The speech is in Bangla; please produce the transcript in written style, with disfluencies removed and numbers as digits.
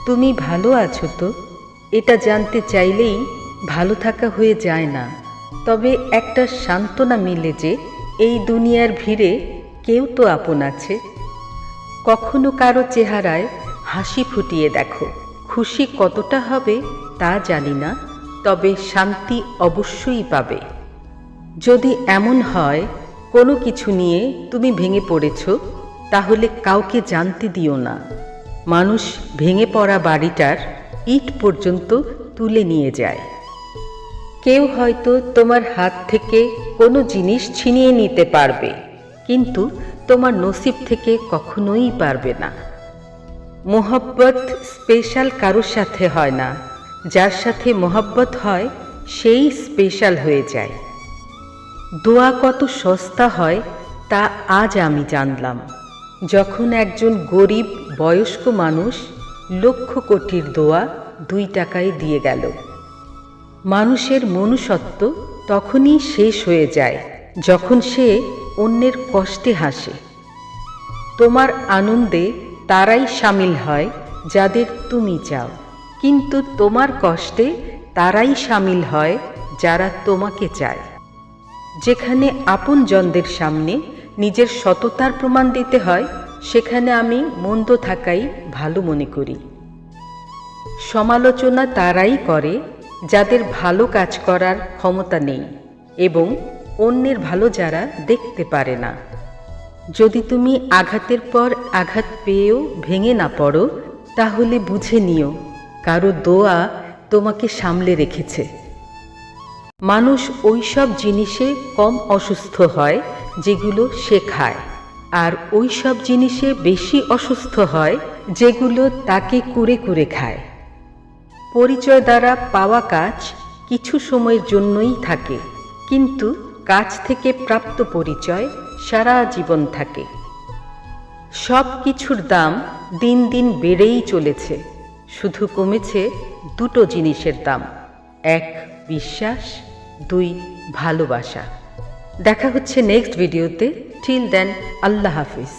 তুমি ভালো আছো তো? এটা জানতে চাইলেই ভালো থাকা হয়ে যায় না। তবে একটা সান্ত্বনা মিলে যে এই দুনিয়ার ভিড়ে কেউ তো আপন আছে। কখনো কারো চেহারায় হাসি ফুটিয়ে দেখো। খুশি কতটা হবে তা জানি না, তবে শান্তি অবশ্যই পাবে। যদি এমন হয় কোনো কিছু নিয়ে তুমি ভেঙে পড়েছ, তাহলে কাউকে জানতে দিও না। মানুষ ভেঙে পড়া বাড়িটার ইট পর্যন্ত তুলে নিয়ে যায়। কেউ হয়তো তোমার হাত থেকে কোনো জিনিস ছিনিয়ে নিতে পারবে, কিন্তু তোমার নসিব থেকে কখনোই পারবে না। মোহব্বত স্পেশাল কারোর সাথে হয় না, যার সাথে মোহব্বত হয় সেই স্পেশাল হয়ে যায়। দোয়া কত সস্তা হয় তা আজ আমি জানলাম, যখন একজন গরিব বয়স্ক মানুষ লক্ষ কোটির দোয়া 2 টাকায় দিয়ে গেল। মানুষের মনুষ্যত্ব তখনই শেষ হয়ে যায় যখন সে অন্যের কষ্টে হাসে। তোমার আনন্দে তারাই শামিল হয় যাদের তুমি চাও, কিন্তু তোমার কষ্টে তারাই শামিল হয় যারা তোমাকে চায়। যেখানে আপনজনদের সামনে নিজের সততার প্রমাণ দিতে হয়, সেখানে আমি মন্দ থাকাই ভালো মনে করি। সমালোচনা তারাই করে যাদের ভালো কাজ করার ক্ষমতা নেই এবং অন্যের ভালো যারা দেখতে পারে না। যদি তুমি আঘাতের পর আঘাত পেয়েও ভেঙে না পড়ো, তাহলে বুঝে নিও কারো দোয়া তোমাকে সামলে রেখেছে। মানুষ ওই সব জিনিসে কম অসুস্থ হয় যেগুলো সে খায়, আর ওই সব জিনিসে বেশি অসুস্থ হয় যেগুলো তাকে কুরে কুরে খায়। পরিচয় দ্বারা পাওয়া কাজ কিছু সময়ের জন্যই থাকে, কিন্তু কাজ থেকে প্রাপ্ত পরিচয় সারা জীবন থাকে। সব কিছুর দাম দিন দিন বেড়েই চলেছে, শুধু কমেছে 2টো জিনিসের দাম। 1 বিশ্বাস, 2 ভালোবাসা। দেখা হচ্ছে নেক্সট ভিডিওতে। টিল দেন, আল্লাহ হাফিজ।